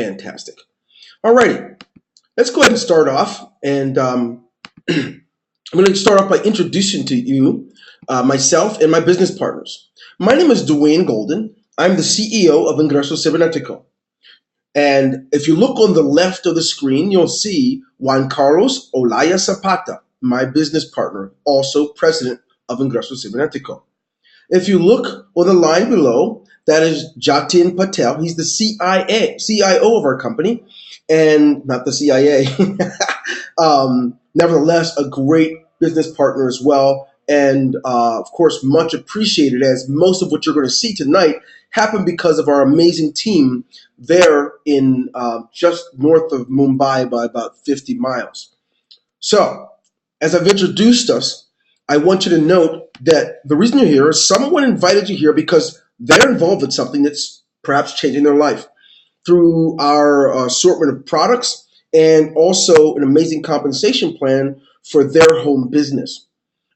Fantastic. Alrighty, let's go ahead and start off. And I'm going to start off by introducing to you myself and my business partners. My name is Dwayne Golden. I'm the CEO of Ingreso Cibernetico. And if you look on the left of the screen, you'll see Juan Carlos Olaya Zapata, my business partner, also president of Ingreso Cibernetico. If you look on the line below, that is Jatin Patel. He's the CIO of our company, and not the CIA. Nevertheless, a great business partner as well, and of course, much appreciated, as most of what you're going to see tonight happened because of our amazing team there in just north of Mumbai by about 50 miles. So, as I've introduced us, I want you to note that the reason you're here is someone invited you here because they're involved in something that's perhaps changing their life through our assortment of products and also an amazing compensation plan for their home business.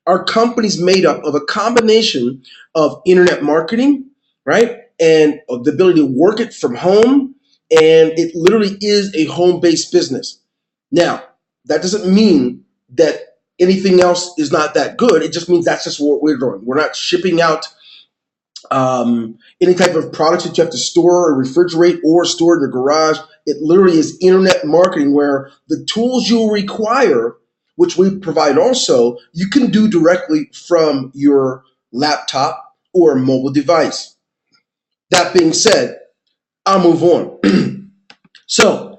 Our company's made up of a combination of internet marketing, right? And of the ability to work it from home. And it literally is a home-based business. Now, that doesn't mean that anything else is not that good. It just means that's just what we're doing. We're not shipping out any type of products that you have to store or refrigerate or store in your garage. It literally is internet marketing where the tools you'll require, which we provide also, you can do directly from your laptop or mobile device. That being said, I'll move on. So,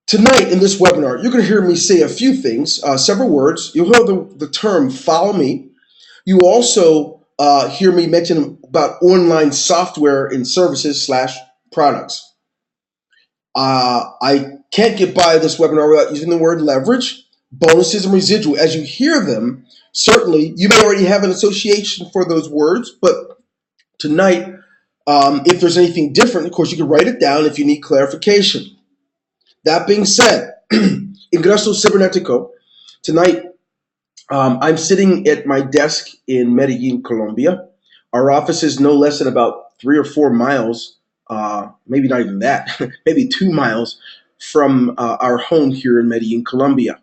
tonight in this webinar, you're going to hear me say a few things, several words. You'll hear the term follow me. You also hear me mention about online software and services / products. I can't get by this webinar without using the word leverage, bonuses, and residual. As you hear them, certainly you may already have an association for those words, but tonight, if there's anything different, of course, you can write it down if you need clarification. That being said, Ingreso Cibernetico, tonight I'm sitting at my desk in Medellin, Colombia. Our office is no less than about 3 or 4 miles, maybe not even that, maybe 2 miles from our home here in Medellin, Colombia.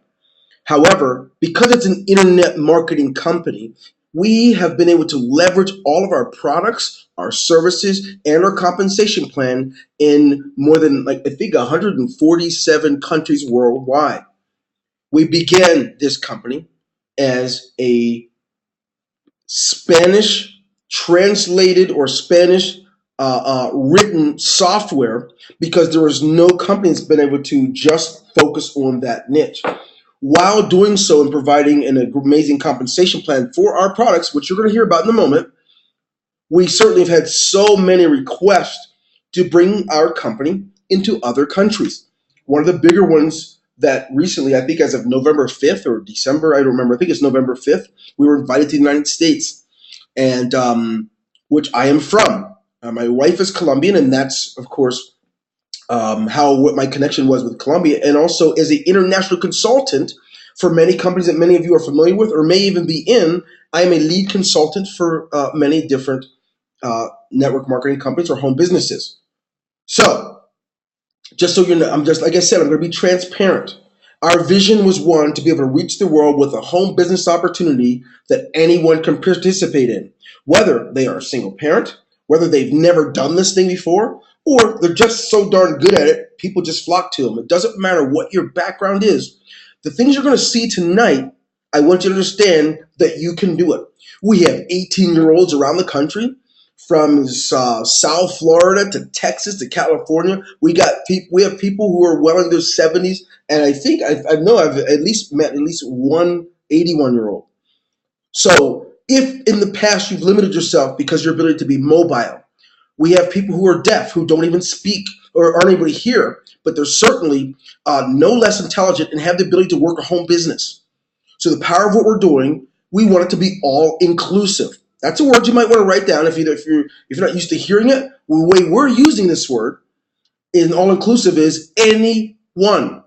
However, because it's an internet marketing company, we have been able to leverage all of our products, our services, and our compensation plan in more than, I think, 147 countries worldwide. We began this company as a Spanish translated or Spanish written software because there was no company that's been able to just focus on that niche. While doing so and providing an amazing compensation plan for our products, which you're going to hear about in a moment, we certainly have had so many requests to bring our company into other countries. One of the bigger ones that recently, I think as of November 5th or December, I don't remember, I think it's November 5th, we were invited to the United States, and which I am from. My wife is Colombian, and that's, of course, what my connection was with Colombia, and also as an international consultant for many companies that many of you are familiar with or may even be in. I am a lead consultant for many different network marketing companies or home businesses. So, just so you know, I'm just, like I said, I'm going to be transparent. Our vision was one, to be able to reach the world with a home business opportunity that anyone can participate in, whether they are a single parent, whether they've never done this thing before, or they're just so darn good at it, people just flock to them. It doesn't matter what your background is. The things you're going to see tonight, I want you to understand that you can do it. We have 18-year-olds around the country, from South Florida to Texas to California. We have people who are well in their 70s, and I think I've at least met one 81-year-old. So if in the past you've limited yourself because your ability to be mobile, we have people who are deaf, who don't even speak or aren't able to hear, but they're certainly no less intelligent and have the ability to work a home business. So the power of what we're doing, we want it to be all inclusive. That's a word you might want to write down if you're not used to hearing it. The way we're using this word in all inclusive is anyone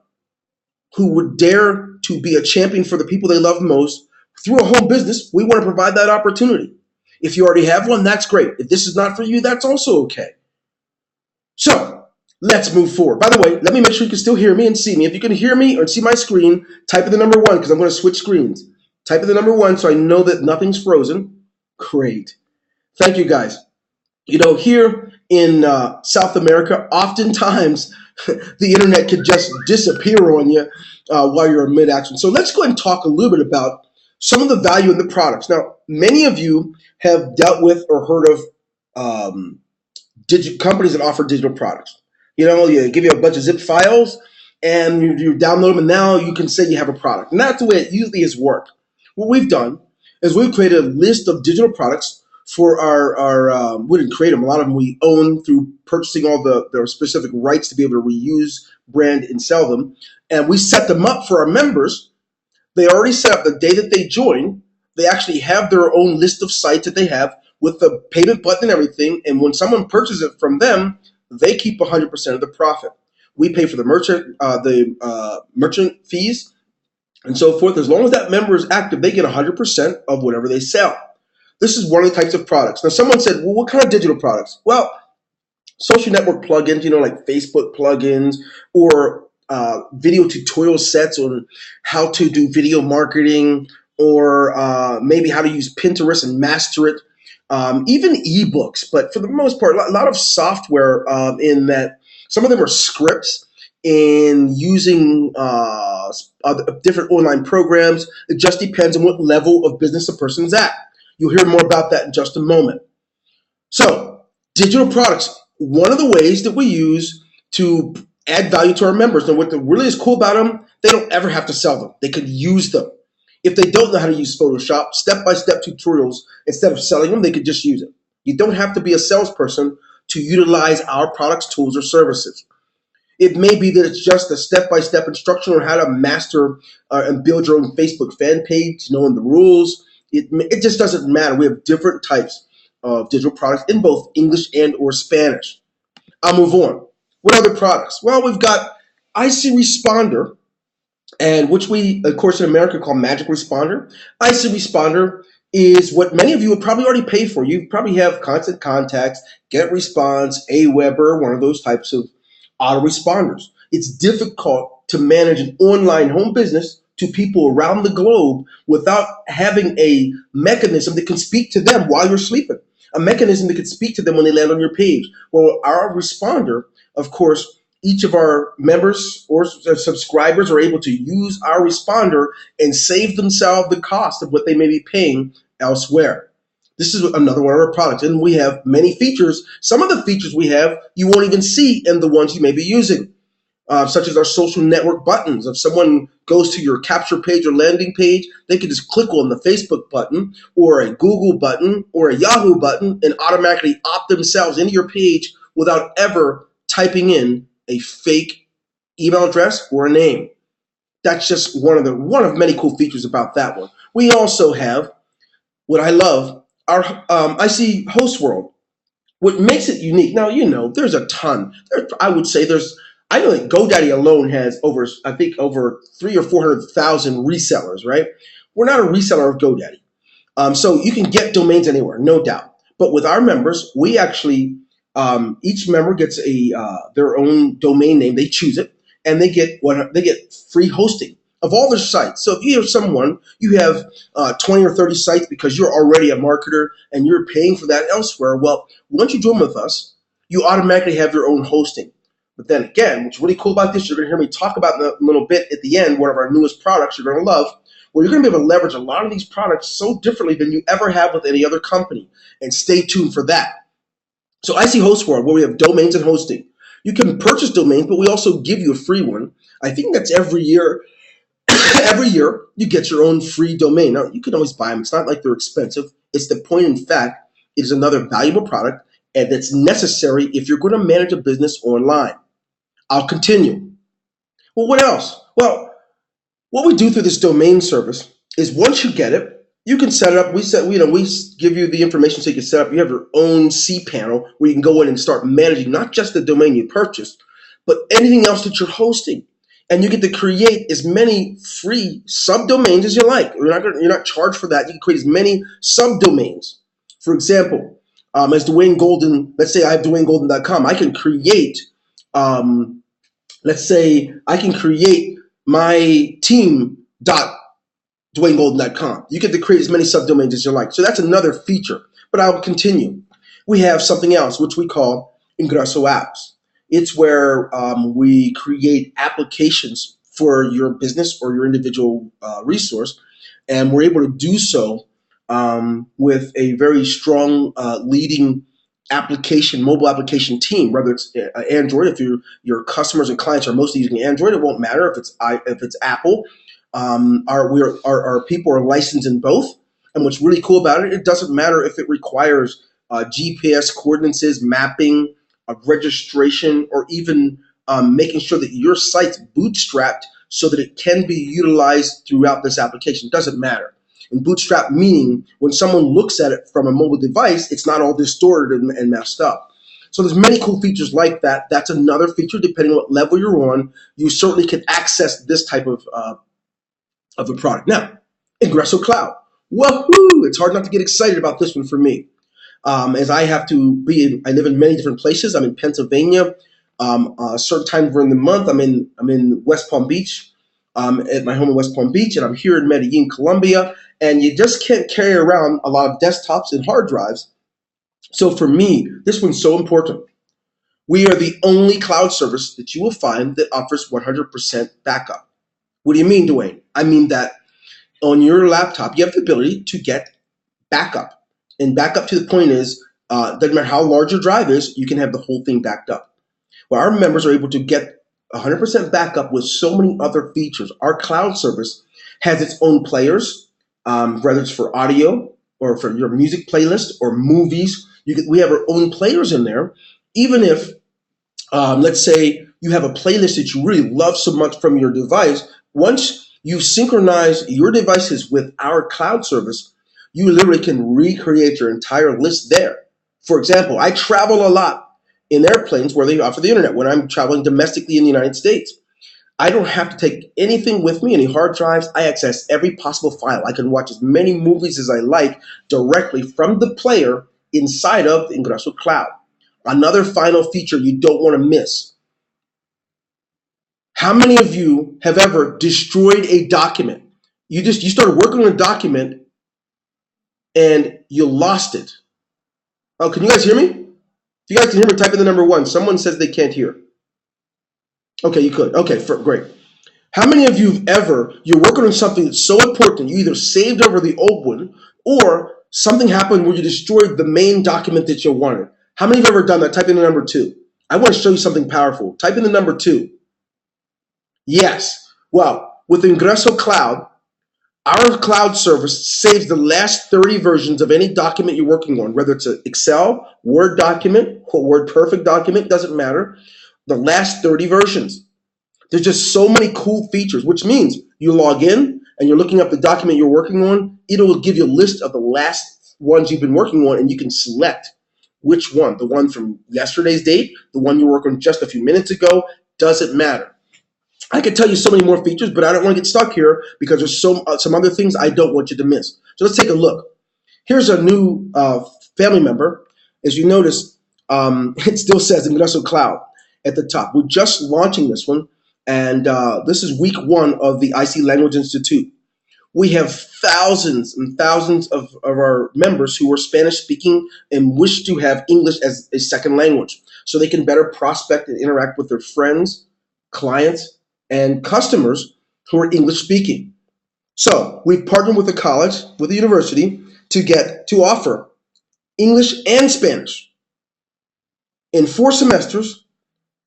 who would dare to be a champion for the people they love most through a home business. We want to provide that opportunity. If you already have one, that's great. If this is not for you, that's also okay. So Let's move forward. By the way, let me make sure you can still hear me and see me. If you can hear me or see my screen, type in the number one because I'm going to switch screens. Type in the number one so I know that nothing's frozen. Great. Thank you, guys. Here in South America, oftentimes the internet could just disappear on you while you're in mid-action. So let's go ahead and talk a little bit about some of the value in the products. Now, many of you have dealt with or heard of um, companies that offer digital products. You give you a bunch of zip files and you download them, and now you can say you have a product. And that's the way it usually is worked. What we've done is we've created a list of digital products for our we didn't create them. A lot of them we own through purchasing all the specific rights to be able to reuse, brand, and sell them. And we set them up for our members. They already set up the day that they join. They actually have their own list of sites that they have with the payment button and everything. And when someone purchases it from them, they keep 100% of the profit. We pay for the merchant fees and so forth. As long as that member is active, they get 100% of whatever they sell. This is one of the types of products. Now, someone said, well, what kind of digital products? Well, social network plugins, like Facebook plugins or video tutorial sets on how to do video marketing or maybe how to use Pinterest and master it. Even ebooks, but for the most part, a lot of software in that some of them are scripts and using different online programs. It just depends on what level of business a person's at. You'll hear more about that in just a moment. So, digital products, one of the ways that we use to add value to our members. And what really is cool about them, they don't ever have to sell them. They could use them. If they don't know how to use Photoshop, step-by-step tutorials, instead of selling them, they could just use it. You don't have to be a salesperson to utilize our products, tools, or services. It may be that it's just a step-by-step instruction on how to master and build your own Facebook fan page, knowing the rules. It just doesn't matter. We have different types of digital products in both English and or Spanish. I'll move on. What other products? Well, we've got IC Responder, and which we, of course, in America call Magic Responder. IC Responder is what many of you would probably already pay for. You probably have Constant Contacts, GetResponse, Aweber, one of those types of autoresponders. It's difficult to manage an online home business to people around the globe without having a mechanism that can speak to them while you're sleeping, a mechanism that can speak to them when they land on your page. Well, our responder, of course, each of our members or subscribers are able to use our responder and save themselves the cost of what they may be paying elsewhere. This is another one of our products, and we have many features. Some of the features we have you won't even see in the ones you may be using, such as our social network buttons. If someone goes to your capture page or landing page, they can just click on the Facebook button or a Google button or a Yahoo button and automatically opt themselves into your page without ever typing in a fake email address or a name. That's just one of many cool features about that one. We also have what I love, our IC Host World. What makes it unique, now there's a ton. I would say I know that GoDaddy alone has over 300,000 or 400,000 resellers, right? We're not a reseller of GoDaddy. So you can get domains anywhere, no doubt. But with our members, we actually each member gets their own domain name. They choose it, and they get free hosting of all their sites. So if you have 20 or 30 sites because you're already a marketer and you're paying for that elsewhere. Well, once you join with us, you automatically have your own hosting. But then again, what's really cool about this, you're going to hear me talk about in a little bit at the end, one of our newest products you're going to love, where you're going to be able to leverage a lot of these products so differently than you ever have with any other company. And stay tuned for that. So IC Host World, where we have domains and hosting. You can purchase domains, but we also give you a free one. I think that's every year. Every year, you get your own free domain. Now, you can always buy them. It's not like they're expensive. It's the point, in fact, it is another valuable product, and that's necessary if you're going to manage a business online. I'll continue. Well, what else? Well, what we do through this domain service is once you get it, you can set it up. We give you the information so you can set up. You have your own cPanel where you can go in and start managing not just the domain you purchased, but anything else that you're hosting. And you get to create as many free subdomains as you like. You're not charged for that. You can create as many subdomains. For example, as Dwayne Golden, let's say I have DwayneGolden.com, I can create let's say I can create my team dot DwayneGolden.com. You get to create as many subdomains as you like. So that's another feature. But I'll continue. We have something else which we call Ingresso apps. It's where we create applications for your business or your individual resource, and we're able to do so with a very strong leading mobile application team. Whether it's Android, if your customers and clients are mostly using Android, it won't matter if it's Apple. Our people are licensed in both, and what's really cool about it, it doesn't matter if it requires GPS coordinates, mapping, registration, or even making sure that your site's bootstrapped so that it can be utilized throughout this application. It doesn't matter. And bootstrap meaning when someone looks at it from a mobile device, it's not all distorted and messed up. So there's many cool features like that. That's another feature. Depending on what level you're on, you certainly can access this type of a product. Now, Ingresso Cloud. Woohoo! It's hard not to get excited about this one for me. As I have to I live in many different places. I'm in Pennsylvania. Certain times during the month, I'm in West Palm Beach, at my home in West Palm Beach, and I'm here in Medellin, Colombia. And you just can't carry around a lot of desktops and hard drives. So for me, this one's so important. We are the only cloud service that you will find that offers 100% backup. What do you mean, Dwayne? I mean that on your laptop, you have the ability to get backup. And backup to the point is, doesn't matter how large your drive is, you can have the whole thing backed up. Well, our members are able to get 100% backup with so many other features. Our cloud service has its own players, whether it's for audio or for your music playlist or movies. We have our own players in there. Even if, let's say, you have a playlist that you really love so much from your device, once you synchronize your devices with our cloud service, you literally can recreate your entire list there. For example, I travel a lot in airplanes where they offer the internet when I'm traveling domestically in the United States. I don't have to take anything with me, any hard drives. I access every possible file. I can watch as many movies as I like directly from the player inside of the Ingresso Cloud. Another final feature you don't want to miss. How many of you have ever destroyed a document? You started working on a document and you lost it. Oh, can you guys hear me? If you guys can hear me, type in the number 1. Someone says they can't hear. Okay, you could. Okay, great. How many of you you're working on something that's so important, you either saved over the old one or something happened where you destroyed the main document that you wanted? How many of you have ever done that? Type in the number 2. I want to show you something powerful. Type in the number 2. Yes. Well, with Ingresso Cloud, our cloud service saves the last 30 versions of any document you're working on, whether it's an Excel, Word document, or Word Perfect document, doesn't matter. The last 30 versions. There's just so many cool features, which means you log in and you're looking up the document you're working on. It'll give you a list of the last ones you've been working on, and you can select which one. The one from yesterday's date, the one you worked on just a few minutes ago, doesn't matter. I could tell you so many more features, but I don't want to get stuck here because there's some other things I don't want you to miss. So let's take a look. Here's a new family member. As you notice, it still says Ingresso Cloud at the top. We're just launching this one, and this is week 1 of the IC Language Institute. We have thousands and thousands of our members who are Spanish speaking and wish to have English as a second language so they can better prospect and interact with their friends, clients, and customers who are English speaking. So we've partnered with a college, with a university, to offer English and Spanish in 4 semesters,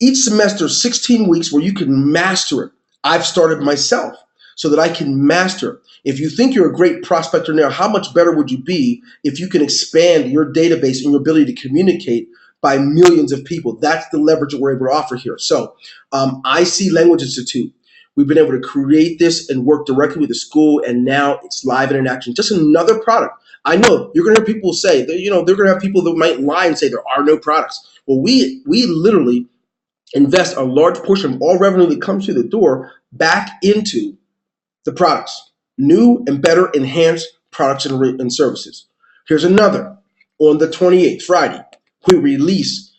each semester 16 weeks where you can master it. I've started myself so that I can master. If you think you're a great prospector now, how much better would you be if you can expand your database and your ability to communicate by millions of people? That's the leverage that we're able to offer here. So IC Language Institute, we've been able to create this and work directly with the school, and now it's live and in action. Just another product. I know you're going to hear people say that, they're going to have people that might lie and say there are no products. Well, we literally invest a large portion of all revenue that comes through the door back into the products, new and better enhanced products and services. Here's another. On the 28th, Friday, we release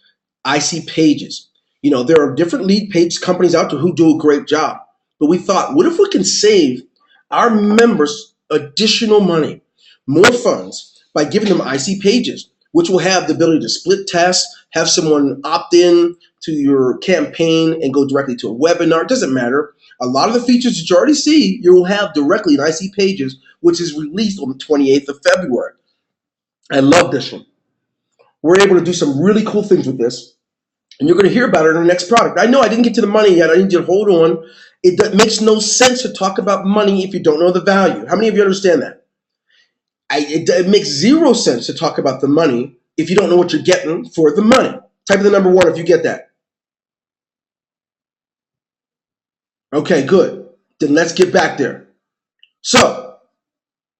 IC Pages. There are different lead page companies out there who do a great job. But we thought, what if we can save our members additional money, more funds, by giving them IC pages, which will have the ability to split tests, have someone opt in to your campaign and go directly to a webinar. It doesn't matter. A lot of the features that you already see, you will have directly in IC pages, which is released on the 28th of February. I love this one. We're able to do some really cool things with this. And you're going to hear about it in the next product. I know I didn't get to the money yet. I need you to hold on. It makes no sense to talk about money if you don't know the value. How many of you understand that? It makes zero sense to talk about the money if you don't know what you're getting for the money. Type in the number 1 if you get that. Okay, good. Then let's get back there. So,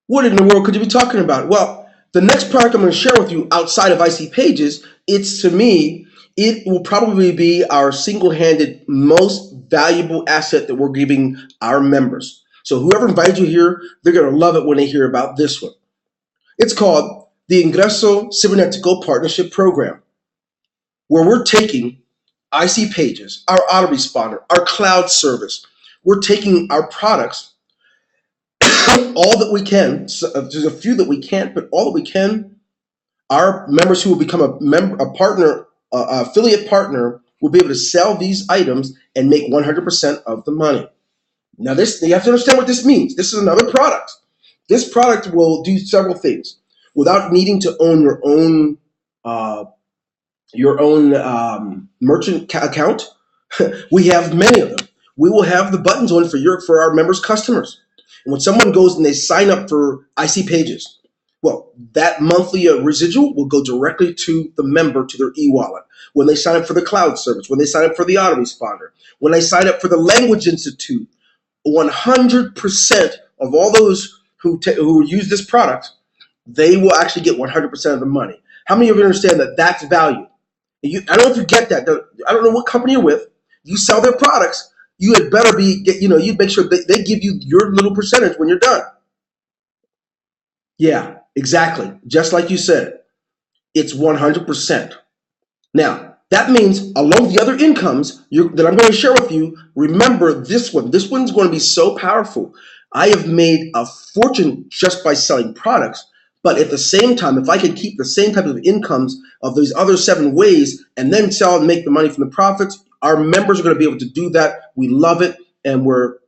what in the world could you be talking about? Well, the next product I'm going to share with you outside of IC Pages, it will probably be our single-handed most valuable asset that we're giving our members. So whoever invited you here, they're going to love it when they hear about this one. It's called the Ingreso Cibernetico Partnership Program, where we're taking IC Pages, our autoresponder, our cloud service. We're taking our products, all that we can. So there's a few that we can't, but all that we can. Our members who will become a partner, affiliate partner, will be able to sell these items and make 100% of the money. Now, you have to understand what this means. This is another product. This product will do several things without needing to own your own merchant account. We have many of them. We will have the buttons on for our members' customers. And when someone goes and they sign up for IC Pages, well, that monthly residual will go directly to the member, to their e-wallet. When they sign up for the cloud service, when they sign up for the autoresponder, when they sign up for the Language Institute, 100% of all those who use this product, they will actually get 100% of the money. How many of you understand that that's value? I don't know if you get that. I don't know what company you're with. You sell their products. You had better you'd make sure they give you your little percentage when you're done. Yeah, exactly. Just like you said, it's 100%. Now, that means along with the other incomes that I'm going to share with you, remember this one. This one's going to be so powerful. I have made a fortune just by selling products, but at the same time, if I could keep the same type of incomes of those other 7 ways and then sell and make the money from the profits, our members are going to be able to do that. We love it, and we're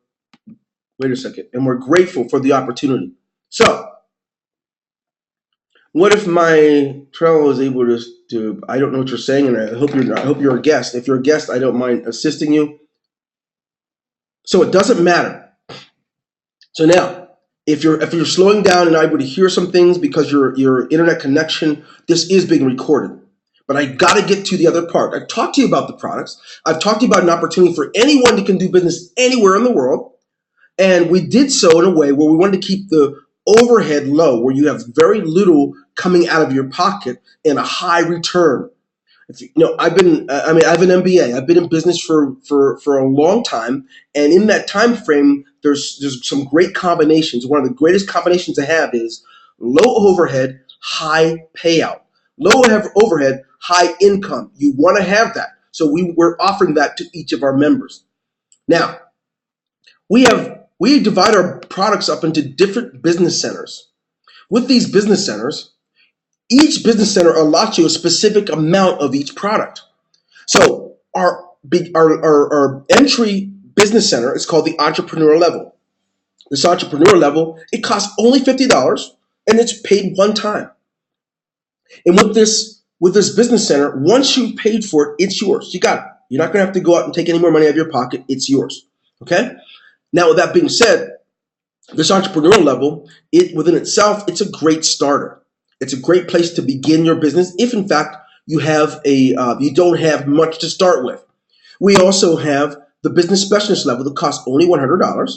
grateful for the opportunity. So, what if my Trello is able to? I don't know what you're saying, and I hope you're a guest. If you're a guest, I don't mind assisting you. So it doesn't matter. So now, if you're slowing down and able to hear some things because your internet connection, this is being recorded. But I got to get to the other part. I've talked to you about the products. I've talked to you about an opportunity for anyone that can do business anywhere in the world, and we did so in a way where we wanted to keep the overhead low, where you have very little coming out of your pocket and a high return. I have an MBA. I've been in business for a long time, and in that time frame, there's some great combinations. One of the greatest combinations I have is low overhead, high payout. Low overhead, high income. You want to have that, so we're offering that to each of our members. Now, we divide our products up into different business centers. With these business centers, each business center allots you a specific amount of each product. So our entry business center is called the entrepreneur level. This entrepreneur level, it costs only $50 and it's paid one time. And with this business center, once you've paid for it, it's yours. You got it. You're not going to have to go out and take any more money out of your pocket. It's yours. Okay? Now, with that being said, this entrepreneur level, within itself, it's a great starter. It's a great place to begin your business if, in fact, you don't have much to start with. We also have the business specialist level that costs only $100.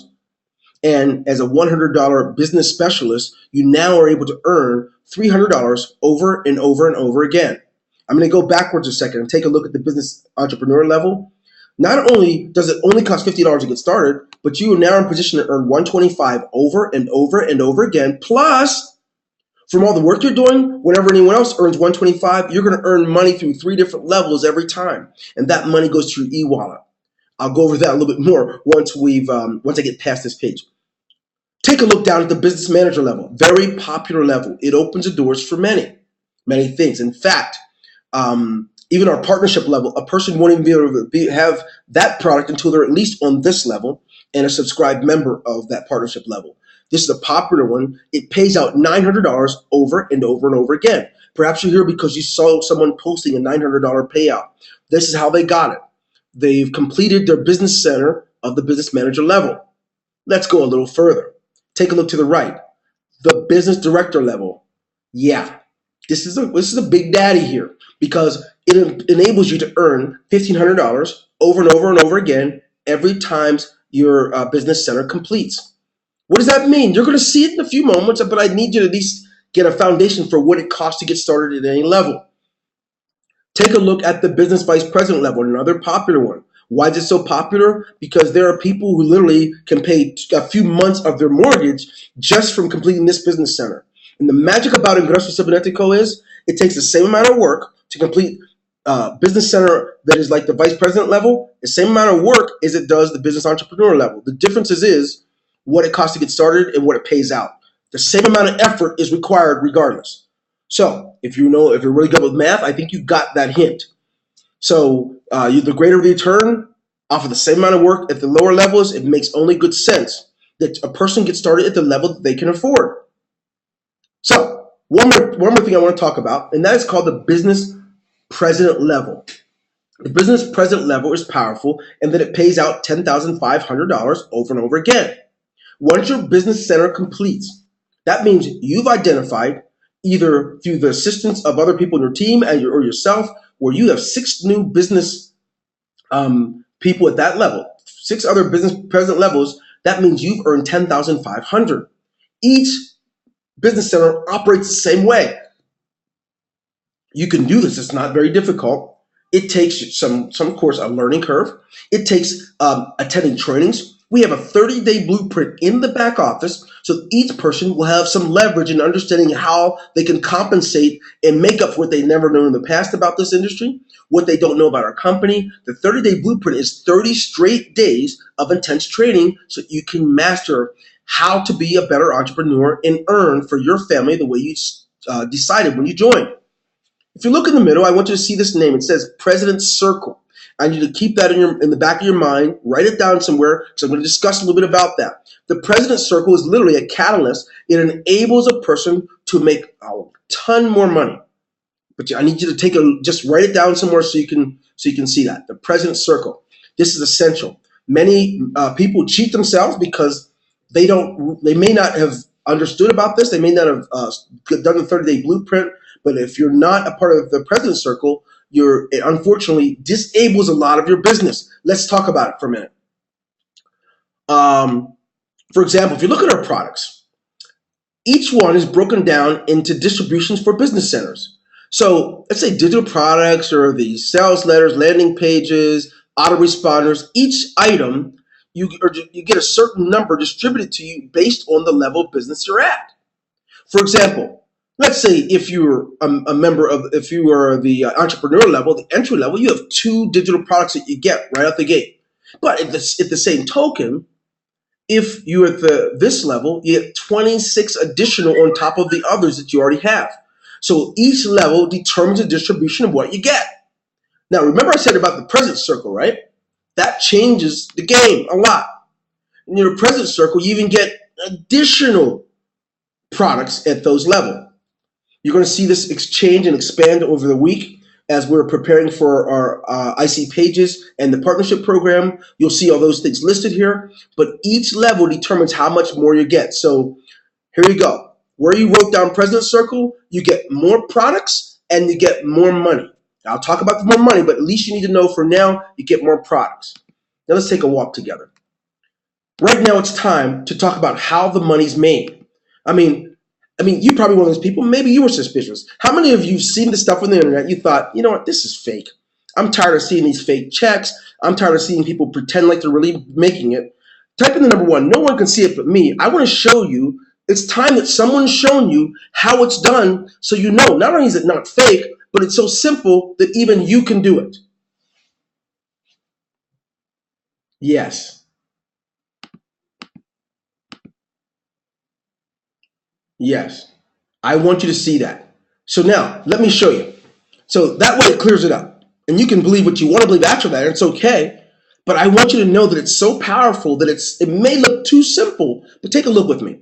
And as a $100 business specialist, you now are able to earn $300 over and over and over again. I'm going to go backwards a second and take a look at the business entrepreneur level. Not only does it only cost $50 to get started, but you are now in position to earn $125 over and over and over again, plus From all the work you're doing, whenever anyone else earns 125, you're going to earn money through 3 different levels every time, and that money goes to your e-wallet. I'll go over that a little bit more once I get past this page. Take a look down at the business manager level. Very popular level. It opens the doors for many things. In fact, even our partnership level, a person won't even be able to have that product until they're at least on this level and a subscribed member of that partnership level. This is a popular one. It pays out $900 over and over and over again. Perhaps you're here because you saw someone posting a $900 payout. This is how they got it. They've completed their business center of the business manager level. Let's go a little further. Take a look to the right. The business director level. Yeah, this is a big daddy here because it enables you to earn $1,500 over and over and over again every time your business center completes. What does that mean? You're going to see it in a few moments, but I need you to at least get a foundation for what it costs to get started at any level. Take a look at the business vice president level, another popular one. Why is it so popular? Because there are people who literally can pay a few months of their mortgage just from completing this business center. And the magic about Ingreso Cybernetico is it takes the same amount of work to complete business center that is like the vice president level, the same amount of work as it does the business entrepreneur level. The difference is what it costs to get started and what it pays out. The same amount of effort is required regardless. So if you're really good with math, I think you got that hint. So the greater the return off of the same amount of work at the lower levels, it makes only good sense that a person gets started at the level that they can afford. So one more thing I want to talk about, and that is called the business president level. The business president level is powerful in that it pays out $10,500 over and over again. Once your business center completes, that means you've identified either through the assistance of other people in your team or yourself, where you have 6 new business people at that level, 6 other business president levels. That means you've earned $10,500. Each business center operates the same way. You can do this. It's not very difficult. It takes some course, a learning curve. It takes attending trainings. We have a 30-day blueprint in the back office, so each person will have some leverage in understanding how they can compensate and make up for what they never known in the past about this industry, what they don't know about our company. The 30-day blueprint is 30 straight days of intense training so you can master how to be a better entrepreneur and earn for your family the way you decided when you joined. If you look in the middle, I want you to see this name. It says President's Circle. I need you to keep that in the back of your mind. Write it down somewhere because I'm going to discuss a little bit about that. The President's Circle is literally a catalyst. It enables a person to make a ton more money. But I need you to just write it down somewhere so you can see that. The President's Circle. This is essential. Many people cheat themselves because they may not have understood about this. They may not have done the 30-day blueprint. But if you're not a part of the President's Circle, it unfortunately disables a lot of your business. Let's talk about it for a minute. For example, if you look at our products, each one is broken down into distributions for business centers. So let's say digital products or the sales letters, landing pages, autoresponders. Each item, you get a certain number distributed to you based on the level of business you're at. For example, let's say if you're if you are the entrepreneur level, the entry level, you have 2 digital products that you get right out the gate. But at the same token, if you're at this level, you get 26 additional on top of the others that you already have. So each level determines the distribution of what you get. Now, remember I said about the President's Circle, right? That changes the game a lot. In your President's Circle, you even get additional products at those levels. You're going to see this exchange and expand over the week as we're preparing for our IC pages and the partnership program. You'll see all those things listed here, but each level determines how much more you get. So here you go. Where you wrote down President's Circle, you get more products and you get more money. I'll talk about the more money, but at least you need to know for now you get more products. Now let's take a walk together. Right now it's time to talk about how the money's made. I mean, you're probably one of those people, maybe you were suspicious. How many of you have seen this stuff on the internet? You thought, you know what, this is fake. I'm tired of seeing these fake checks. I'm tired of seeing people pretend like they're really making it. Type in the number 1. No one can see it but me. I want to show you It's time that someone's shown you how it's done, so you know not only is it not fake, but it's so simple that even you can do it. Yes. Yes. I want you to see that. So now, let me show you. So that way it clears it up. And you can believe what you want to believe after that, and it's okay. But I want you to know that it's so powerful that it may look too simple, but take a look with me.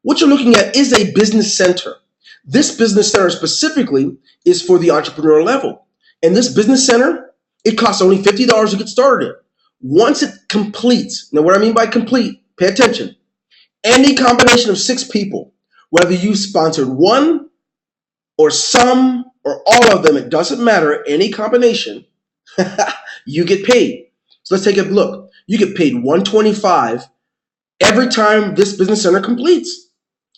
What you're looking at is a business center. This business center specifically is for the entrepreneur level. And this business center, it costs only $50 to get started in. Once it completes, now what I mean by complete, pay attention. Any combination of 6 people, whether you sponsored one or some or all of them, it doesn't matter, any combination, you get paid. So let's take a look. You get paid $125 every time this business center completes.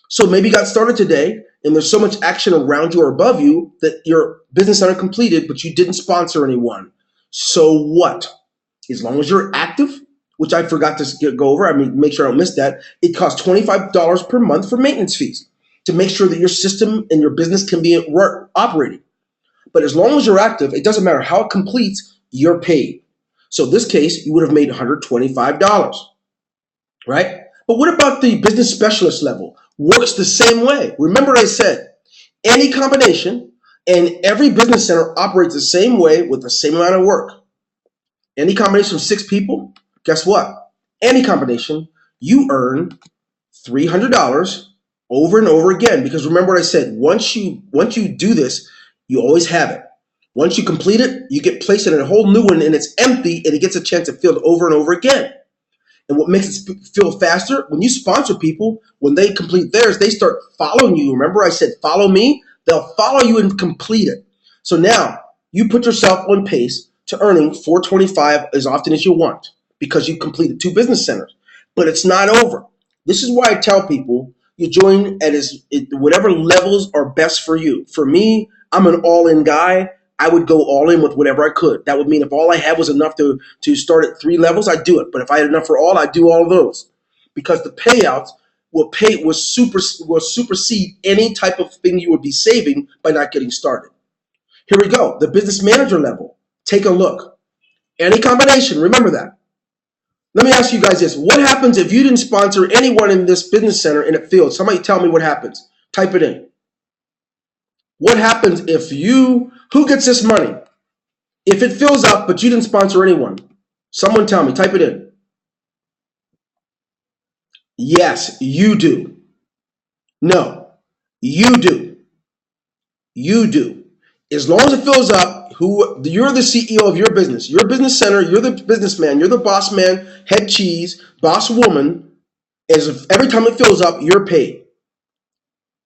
So maybe you got started today and there's so much action around you or above you that your business center completed, but you didn't sponsor anyone. So what? As long as you're active, which I forgot to go over, I mean, make sure I don't miss that, it costs $25 per month for maintenance fees to make sure that your system and your business can be operating. But as long as you're active, it doesn't matter how it completes, you're paid. So in this case, you would have made $125, right? But what about the business specialist level? Works the same way. Remember I said, any combination and every business center operates the same way with the same amount of work. Any combination of 6 people, guess what? Any combination, you earn $300 over and over again. Because remember what I said, once you do this, you always have it. Once you complete it, you get placed in a whole new one and it's empty and it gets a chance to fill it over and over again. And what makes it feel faster, when you sponsor people, when they complete theirs, they start following you. Remember I said, follow me? They'll follow you and complete it. So now you put yourself on pace to earning $425 as often as you want because you completed 2 business centers. But it's not over. This is why I tell people you join at whatever levels are best for you. For me, I'm an all-in guy. I would go all in with whatever I could. That would mean if all I had was enough to start at 3 levels, I'd do it. But if I had enough for all, I'd do all of those. Because the payouts will supersede any type of thing you would be saving by not getting started. Here we go. The business manager level. Take a look. Any combination, remember that. Let me ask you guys this. What happens if you didn't sponsor anyone in this business center and it failed? Somebody tell me what happens. Type it in. What happens if who gets this money? If it fills up, but you didn't sponsor anyone. Someone tell me, type it in. Yes, you do. No, you do. You do. As long as it fills up, you're the CEO of your business center, you're the businessman, you're the boss man, head cheese, boss woman. Every time it fills up, you're paid.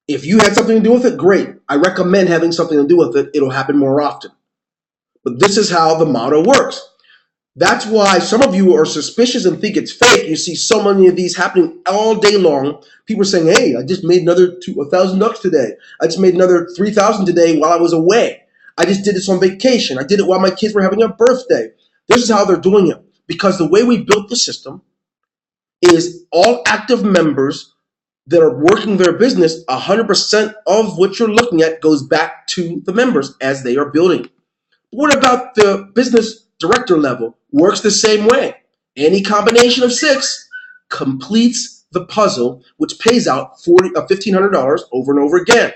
If you had something to do with it, great. I recommend having something to do with it. It'll happen more often. But this is how the model works. That's why some of you are suspicious and think it's fake. You see so many of these happening all day long. People are saying, hey, I just made another $1,000 today. I just made another $3,000 today while I was away. I just did this on vacation. I did it while my kids were having a birthday. This is how they're doing it. Because the way we built the system is all active members that are working their business, 100% of what you're looking at goes back to the members as they are building. What about the business director level? Works the same way. Any combination of 6 completes the puzzle, which pays out $1,500 over and over again.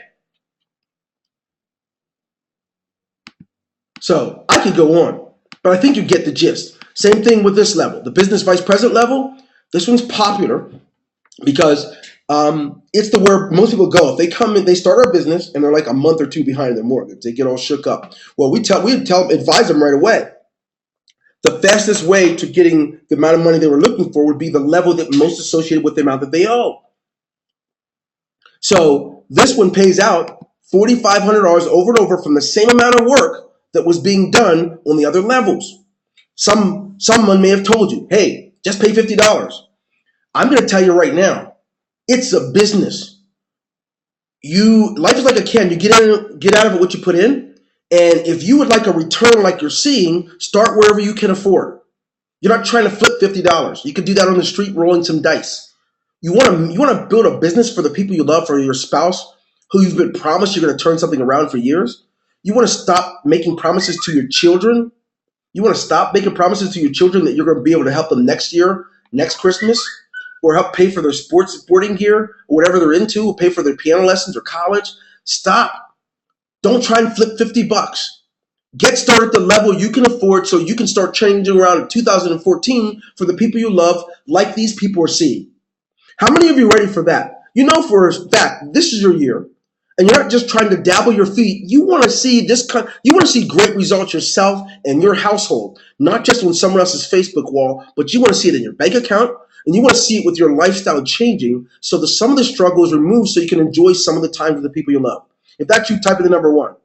So I could go on, but I think you get the gist. Same thing with this level. The business vice president level, this one's popular because it's where most people go. If they come in, they start our business and they're like a month or 2 behind their mortgage. They get all shook up. Well, we advise them right away. The fastest way to getting the amount of money they were looking for would be the level that most associated with the amount that they owe. So this one pays out $4,500 over and over from the same amount of work that was being done on the other levels. Someone may have told you, hey, just pay $50. I'm going to tell you right now, it's a business. Life is like a can. You get out of it what you put in. And if you would like a return like you're seeing, start wherever you can afford. You're not trying to flip $50. You could do that on the street rolling some dice. You want to build a business for the people you love, for your spouse, who you've been promised you're going to turn something around for years. You want to stop making promises to your children. You want to stop making promises to your children that you're going to be able to help them next year, next Christmas, or help pay for their sporting gear, or whatever they're into, or pay for their piano lessons or college. Stop. Don't try and flip 50 bucks. Get started at the level you can afford so you can start changing around in 2014 for the people you love, like these people are seeing. How many of you are ready for that? You know for a fact this is your year, and you're not just trying to dabble your feet. You want to see you want to see great results yourself and your household, not just on someone else's Facebook wall, but you want to see it in your bank account, and you want to see it with your lifestyle changing, so that some of the struggle is removed, so you can enjoy some of the time with the people you love. If that's you, type in the number 1.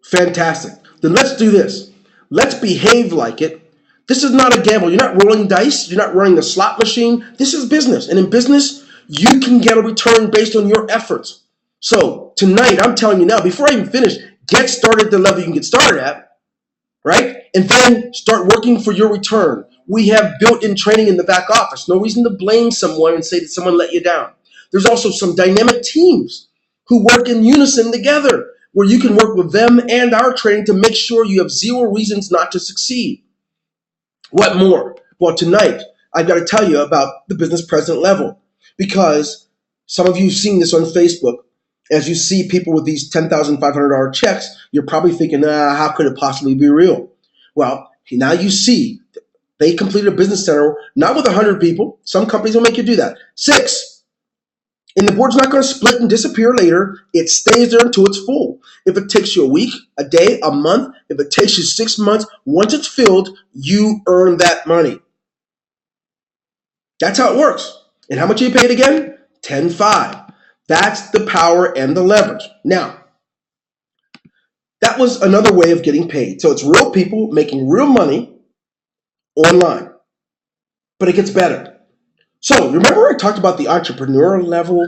Fantastic. Then let's do this. Let's behave like it. This is not a gamble. You're not rolling dice. You're not running a slot machine. This is business. And in business, you can get a return based on your efforts. So tonight, I'm telling you now, before I even finish, get started at the level you can get started at, right? And then start working for your return. We have built-in training in the back office. No reason to blame someone and say that someone let you down. There's also some dynamic teams who work in unison together, where you can work with them and our training to make sure you have zero reasons not to succeed. What more? Well, tonight, I've got to tell you about the business president level, because some of you have seen this on Facebook. As you see people with these $10,500 checks, you're probably thinking, how could it possibly be real? Well, now you see they completed a business center, not with 100 people. Some companies will make you do that. 6. And the board's not going to split and disappear later. It stays there until it's full. If it takes you a week, a day, a month, if it takes you 6 months, once it's filled, you earn that money. That's how it works. And how much are you paid again? 10.5. That's the power and the leverage. Now, that was another way of getting paid. So it's real people making real money online. But it gets better. So remember I talked about the entrepreneur level?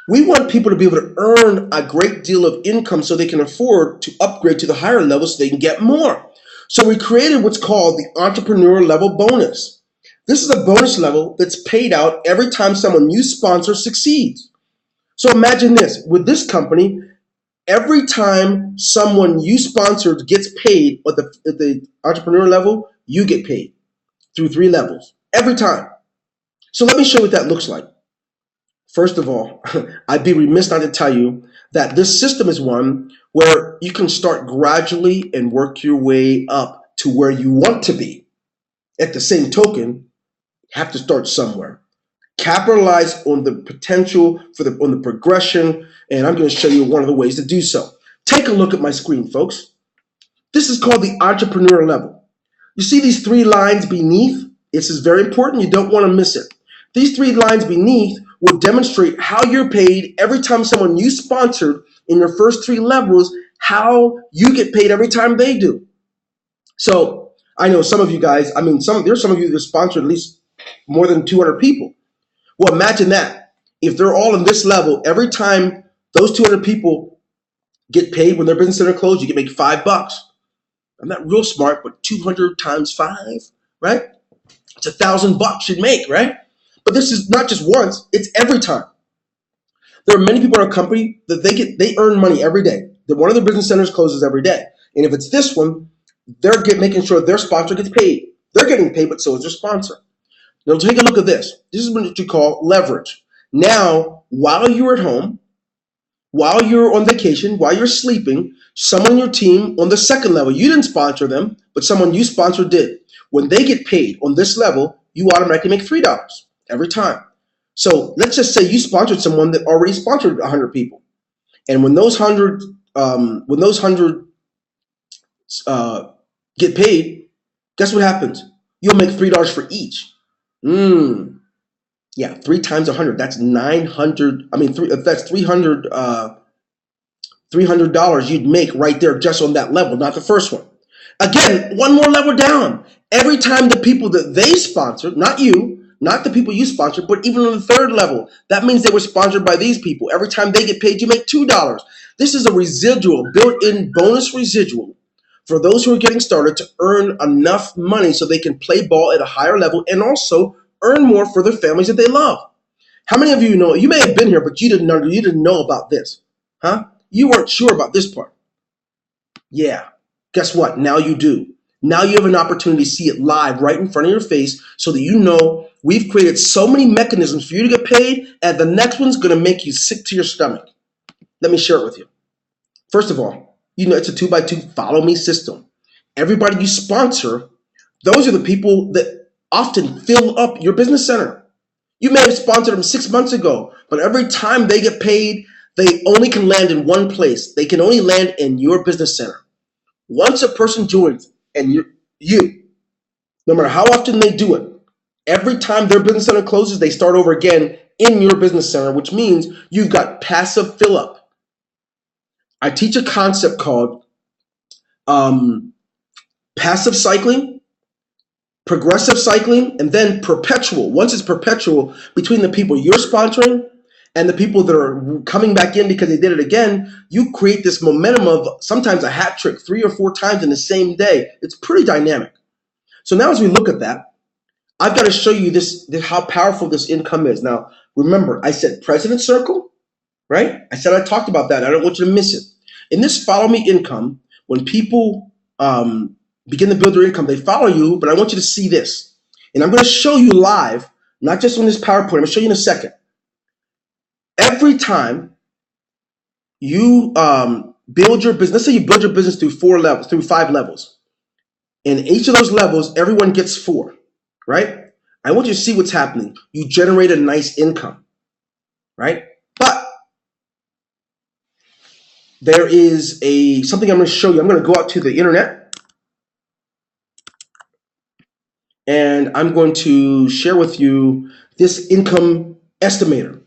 We want people to be able to earn a great deal of income so they can afford to upgrade to the higher level so they can get more. So we created what's called the entrepreneur level bonus. This is a bonus level that's paid out every time someone you sponsor succeeds. So imagine this. With this company, every time someone you sponsored gets paid at the entrepreneur level, you get paid through 3 levels every time. So let me show you what that looks like. First of all, I'd be remiss not to tell you that this system is one where you can start gradually and work your way up to where you want to be. At the same token, you have to start somewhere. Capitalize on the potential on the progression, and I'm going to show you one of the ways to do so. Take a look at my screen, folks. This is called the entrepreneur level. You see these 3 lines beneath? This is very important. You don't want to miss it. These 3 lines beneath will demonstrate how you're paid every time someone you sponsored in your first 3 levels, how you get paid every time they do. So I know some of you guys, there's some of you that sponsored at least more than 200 people. Well, imagine that. If they're all in this level, every time those 200 people get paid when their business center closed, you can make $5. I'm not real smart, but 200 times 5, right? It's $1,000 you'd make, right? But this is not just once, it's every time. There are many people in our company that they earn money every day. That one of their business centers closes every day. And if it's this one, they're making sure their sponsor gets paid. They're getting paid, but so is their sponsor. Now take a look at this. This is what you call leverage. Now, while you're at home, while you're on vacation, while you're sleeping, someone on your team on the second level, you didn't sponsor them, but someone you sponsored did. When they get paid on this level, you automatically make $3 every time. So let's just say you sponsored someone that already sponsored 100 people, and when those 100 get paid, guess what happens? You'll make $3 for each. Yeah, 3 times 100. That's 900. That's 300. $300 you'd make right there just on that level, not the first one. Again, one more level down. Every time the people that they sponsored, not you, not the people you sponsored, but even on the third level, that means they were sponsored by these people. Every time they get paid, you make $2. This is a residual, built-in bonus residual for those who are getting started to earn enough money so they can play ball at a higher level and also earn more for their families that they love. How many of you know, you may have been here, but you didn't know about this, huh? You weren't sure about this part. Yeah. Guess what? Now you do. Now you have an opportunity to see it live right in front of your face so that you know we've created so many mechanisms for you to get paid, and the next one's going to make you sick to your stomach. Let me share it with you. First of all, you know it's a 2x2 follow me system. Everybody you sponsor, those are the people that often fill up your business center. You may have sponsored them 6 months ago, but every time they get paid, they only can land in one place. They can only land in your business center. Once a person joins, and you, no matter how often they do it, every time their business center closes, they start over again in your business center, which means you've got passive fill up. I teach a concept called passive cycling, progressive cycling, and then perpetual. Once it's perpetual, between the people you're sponsoring and the people that are coming back in because they did it again, you create this momentum of sometimes a hat trick 3 or 4 times in the same day. It's pretty dynamic. So now as we look at that, I've got to show you this how powerful this income is. Now, remember, I said President Circle, right? I said I talked about that. I don't want you to miss it. In this follow me income, when people begin to build their income, they follow you, but I want you to see this. And I'm going to show you live, not just on this PowerPoint. I'm going to show you in a second. Every time you build your business, let's say you build your business through 5 levels. In each of those levels, everyone gets 4, right? I want you to see what's happening. You generate a nice income, right? But there is something I'm going to show you. I'm going to go out to the internet and I'm going to share with you this income estimator.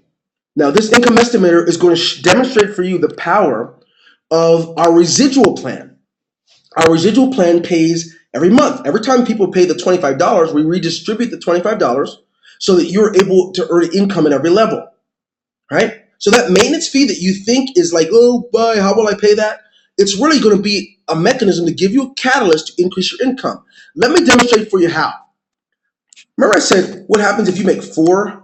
Now, this income estimator is going to demonstrate for you the power of our residual plan. Our residual plan pays every month. Every time people pay the $25, we redistribute the $25 so that you're able to earn income at every level, right? So that maintenance fee that you think is like, oh boy, how will I pay that? It's really going to be a mechanism to give you a catalyst to increase your income. Let me demonstrate for you how. Remember I said, what happens if you make 4?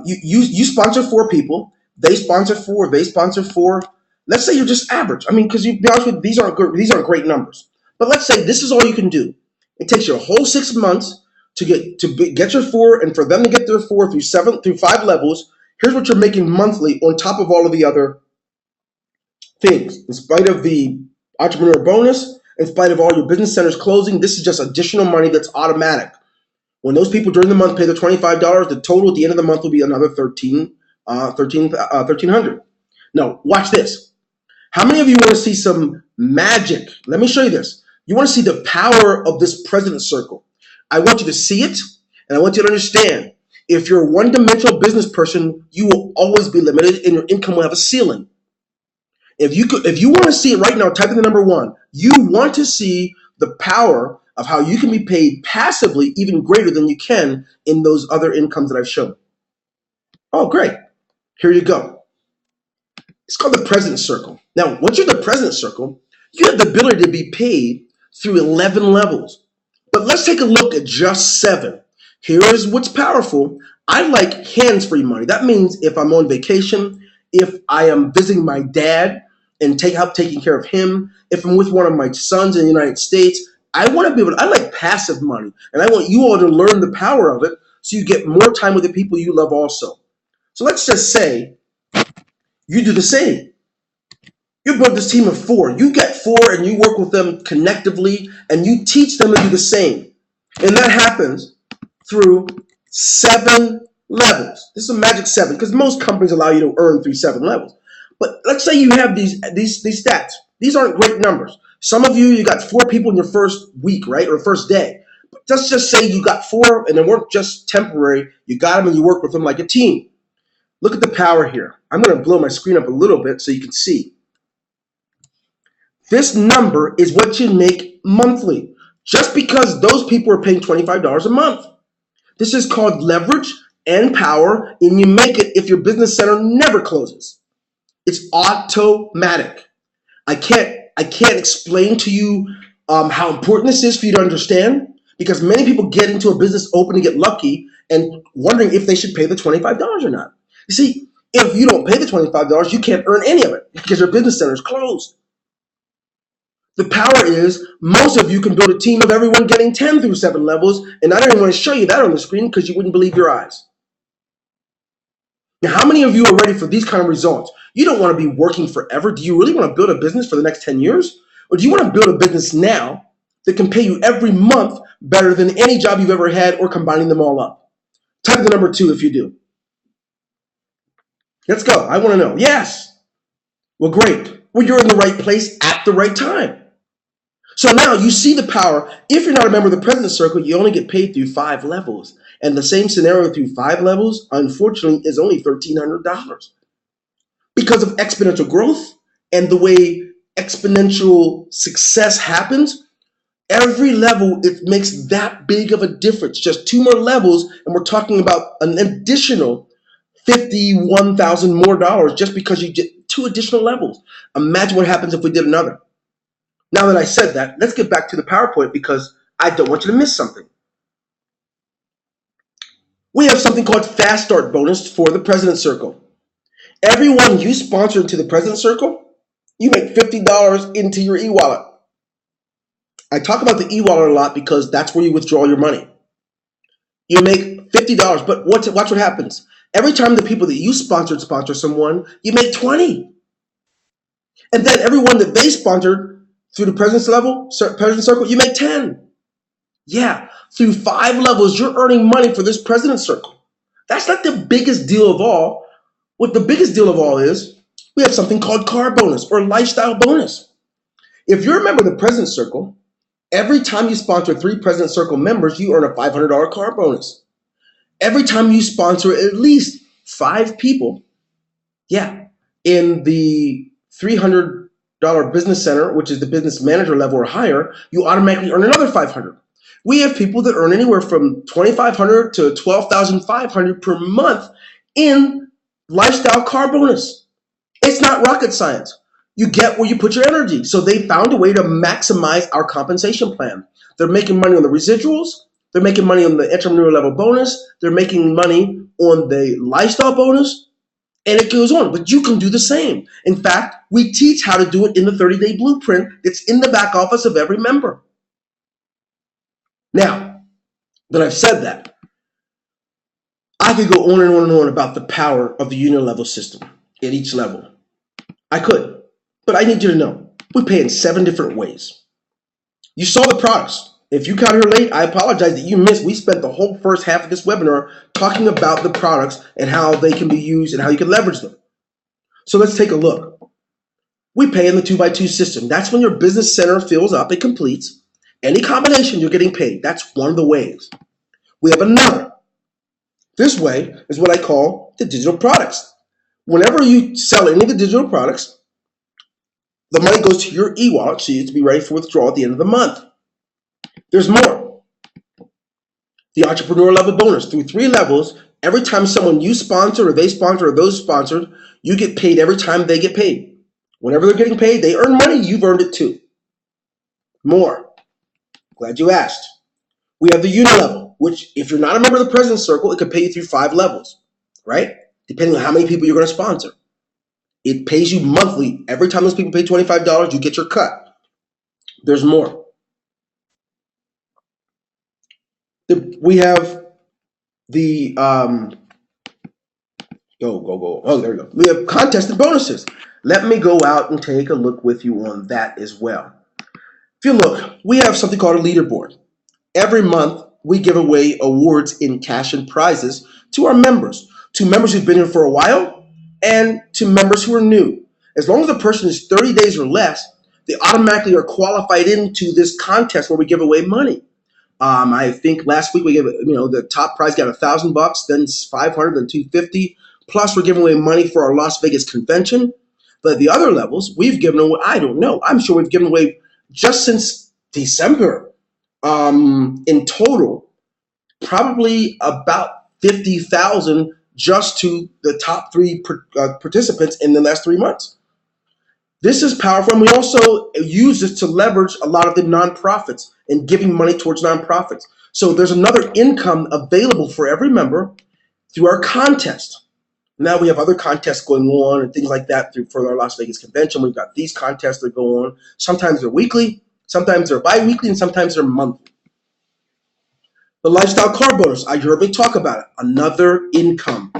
You sponsor 4 people, they sponsor 4, they sponsor 4. Let's say you're just average. I mean, because you be honest with you, these aren't great numbers. But let's say this is all you can do. It takes you a whole 6 months to get your 4, and for them to get their 4 through 5 levels. Here's what you're making monthly on top of all of the other things. In spite of the entrepreneur bonus, in spite of all your business centers closing, this is just additional money that's automatic. When those people during the month pay the $25, the total at the end of the month will be another $1,300. Now, watch this. How many of you want to see some magic? Let me show you this. You want to see the power of this President Circle. I want you to see it, and I want you to understand. If you're a one-dimensional business person, you will always be limited, and your income will have a ceiling. If you want to see it right now, type in the number 1. You want to see the power of how you can be paid passively even greater than you can in those other incomes that I've shown. Oh, great. Here you go. It's called the President Circle. Now, once you're the President Circle, you have the ability to be paid through 11 levels. But let's take a look at just 7. Here is what's powerful. I like hands-free money. That means if I'm on vacation, if I am visiting my dad and help taking care of him, if I'm with one of my sons in the United States, I want to be able to, I like passive money, and I want you all to learn the power of it so you get more time with the people you love also. So let's just say you do the same. You build this team of 4. You get 4 and you work with them connectively and you teach them to do the same. And that happens through 7 levels. This is a magic 7 because most companies allow you to earn through 7 levels. But let's say you have these stats. These aren't great numbers. Some of you got 4 people in your first week, right, or first day. But let's just say you got 4 and they weren't just temporary. You got them and you work with them like a team. Look at the power here. I'm going to blow my screen up a little bit so you can see. This number is what you make monthly, just because those people are paying $25 a month. This is called leverage and power, and you make it if your business center never closes. It's automatic. I I can't explain to you how important this is for you to understand, because many people get into a business open to get lucky and wondering if they should pay the $25 or not. You see, if you don't pay the $25, you can't earn any of it because your business center is closed. The power is most of you can build a team of everyone getting 10 through 7 levels, and I don't even want to show you that on the screen because you wouldn't believe your eyes. Now, how many of you are ready for these kind of results? You don't want to be working forever. Do you really want to build a business for the next 10 years? Or do you want to build a business now that can pay you every month better than any job you've ever had, or combining them all up? Type the number 2 if you do. Let's go. I want to know. Yes. Well, great. Well, you're in the right place at the right time. So now you see the power. If you're not a member of the President's Circle, you only get paid through 5 levels. And the same scenario through 5 levels, unfortunately, is only $1,300. Because of exponential growth and the way exponential success happens, every level, it makes that big of a difference. Just 2 more levels, and we're talking about an additional $51,000 more dollars just because you get 2 additional levels. Imagine what happens if we did another. Now that I said that, let's get back to the PowerPoint because I don't want you to miss something. We have something called Fast Start Bonus for the President's Circle. Everyone you sponsor into the President's Circle, you make $50 into your e-wallet. I talk about the e-wallet a lot because that's where you withdraw your money. You make $50, but watch what happens. Every time the people that you sponsor someone, you make $20. And then everyone that they sponsored through the President's Circle, you make $10. Yeah, through 5 levels, you're earning money for this President's Circle. That's not the biggest deal of all. What the biggest deal of all is, we have something called car bonus or lifestyle bonus. If you're a member of the President's Circle, every time you sponsor 3 President's Circle members, you earn a $500 car bonus. Every time you sponsor at least 5 people, in the $300 business center, which is the business manager level or higher, you automatically earn another $500. We have people that earn anywhere from $2,500 to $12,500 per month in lifestyle car bonus. It's not rocket science. You get where you put your energy. So they found a way to maximize our compensation plan. They're making money on the residuals. They're making money on the entrepreneur level bonus. They're making money on the lifestyle bonus. And it goes on, but you can do the same. In fact, we teach how to do it in the 30-day blueprint that's in the back office of every member. Now that I've said that, I could go on and on and on about the power of the union level system at each level. I could, but I need you to know, we pay in 7 different ways. You saw the products. If you got here late, I apologize that you missed. We spent the whole first half of this webinar talking about the products and how they can be used and how you can leverage them. So let's take a look. We pay in the 2x2 system. That's when your business center fills up, it completes. Any combination, you're getting paid. That's one of the ways. We have another. This way is what I call the digital products. Whenever you sell any of the digital products, the money goes to your e-wallet, so you have to be ready for withdrawal at the end of the month. There's more. The entrepreneur level bonus through 3 levels. Every time someone you sponsor or they sponsor or those sponsored, you get paid every time they get paid. Whenever they're getting paid, they earn money, you've earned it too. More. Glad you asked. We have the unilevel, which if you're not a member of the President's Circle, it could pay you through 5 levels, right? Depending on how many people you're going to sponsor. It pays you monthly. Every time those people pay $25, you get your cut. There's more. We have the go. Oh, there we go. We have contested bonuses. Let me go out and take a look with you on that as well. If you look, we have something called a leaderboard. Every month, we give away awards in cash and prizes to our members, to members who've been here for a while, and to members who are new. As long as the person is 30 days or less, they automatically are qualified into this contest where we give away money. I think last week we gave the top prize got $1,000, then 500, then 250. Plus, we're giving away money for our Las Vegas convention. But the other levels, we've given away. I don't know. I'm sure we've given away just since December. In total, probably about 50,000 just to the top 3 participants in the last 3 months. This is powerful, and we also use this to leverage a lot of the nonprofits and giving money towards nonprofits. So there's another income available for every member through our contest. Now we have other contests going on and things like that through for our Las Vegas convention. We've got these contests that go on. Sometimes they're weekly, sometimes they're bi-weekly, and sometimes they're monthly. The lifestyle car bonus, I heard me talk about it. Another income.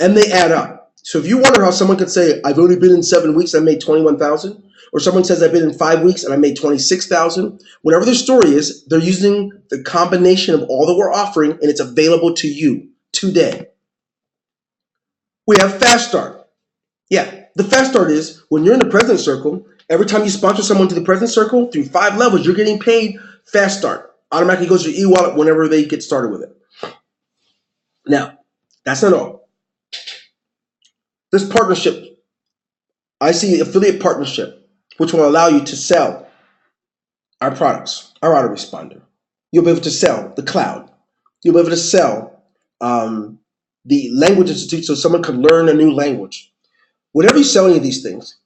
And they add up. So if you wonder how someone could say, I've only been in 7 weeks and I made 21,000, or someone says I've been in 5 weeks and I made 26,000, whatever their story is, they're using the combination of all that we're offering, and it's available to you today. We have Fast Start. Yeah, the Fast Start is when you're in the President Circle, every time you sponsor someone to the President Circle through 5 levels, you're getting paid Fast Start. Automatically goes to your e-wallet whenever they get started with it. Now, that's not all. This partnership, I see affiliate partnership, which will allow you to sell our products, our autoresponder. You'll be able to sell the cloud. You'll be able to sell the language institute so someone can learn a new language. Whenever you sell any of these things,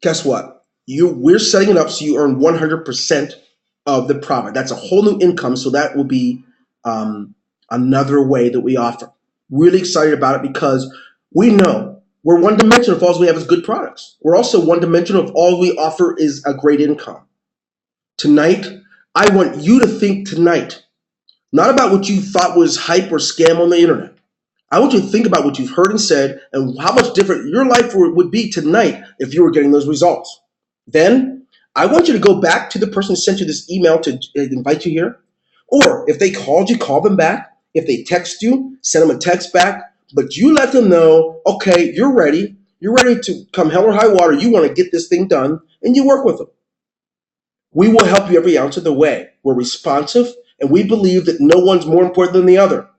guess what? We're setting it up so you earn 100% of the profit. That's a whole new income, so that will be another way that we offer. Really excited about it because we know we're one dimensional if all we have is good products. We're also one dimensional if all we offer is a great income. Tonight, I want you to think tonight, not about what you thought was hype or scam on the internet. I want you to think about what you've heard and said and how much different your life would be tonight if you were getting those results. Then I want you to go back to the person who sent you this email to invite you here. Or if they called you, call them back. If they text you, send them a text back. But you let them know, okay, you're ready. You're ready to come hell or high water. You want to get this thing done, and you work with them. We will help you every ounce of the way. We're responsive, and we believe that no one's more important than the other.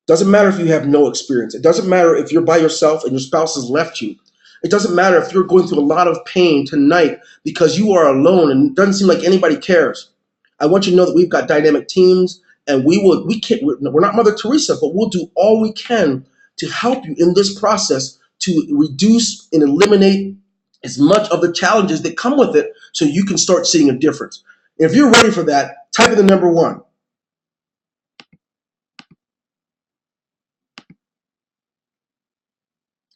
Doesn't matter if you have no experience. It doesn't matter if you're by yourself and your spouse has left you. It doesn't matter if you're going through a lot of pain tonight because you are alone and it doesn't seem like anybody cares. I want you to know that we've got dynamic teams, and we're not Mother Teresa, but we'll do all we can to help you in this process to reduce and eliminate as much of the challenges that come with it so you can start seeing a difference. If you're ready for that, type in the number 1.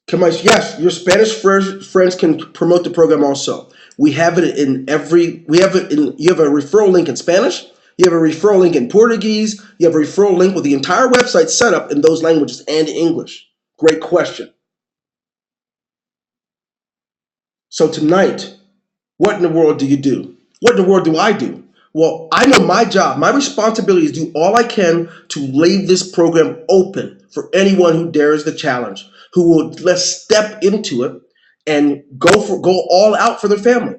Yes, your Spanish friends can promote the program also. We have it in you have a referral link in Spanish, you have a referral link in Portuguese, you have a referral link with the entire website set up in those languages and English. Great question. So tonight, what in the world do you do? What in the world do I do? Well, I know my job, my responsibility is to do all I can to leave this program open for anyone who dares the challenge, who will let's step into it and go all out for their family.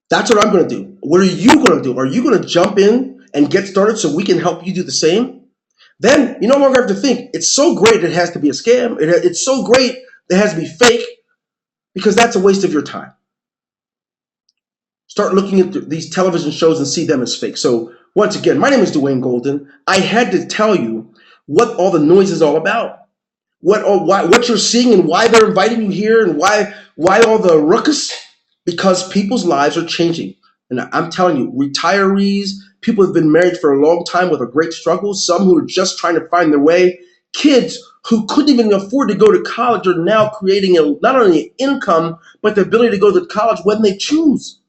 That's what I'm going to do. What are you going to do? Are you going to jump in and get started so we can help you do the same? Then you no longer have to think, it's so great it has to be a scam. It's so great it has to be fake, because that's a waste of your time. Start looking at these television shows and see them as fake. So once again, my name is Dwayne Golden. I had to tell you what all the noise is all about. What you're seeing and why they're inviting you here and why all the ruckus? Because people's lives are changing. And I'm telling you, retirees, people who've been married for a long time with a great struggle, some who are just trying to find their way, kids who couldn't even afford to go to college are now creating not only an income, but the ability to go to college when they choose.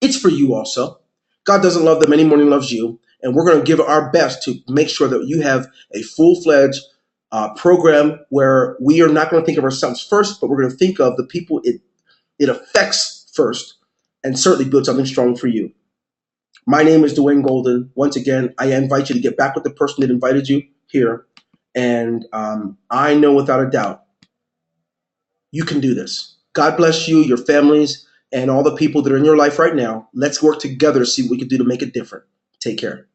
It's for you also. God doesn't love them any more than he loves you. And we're going to give our best to make sure that you have a full-fledged program where we are not going to think of ourselves first, but we're going to think of the people it affects first, and certainly build something strong for you. My name is Dwayne Golden. Once again, I invite you to get back with the person that invited you here. And I know without a doubt, you can do this. God bless you, your families, and all the people that are in your life right now. Let's work together to see what we can do to make it different. Take care.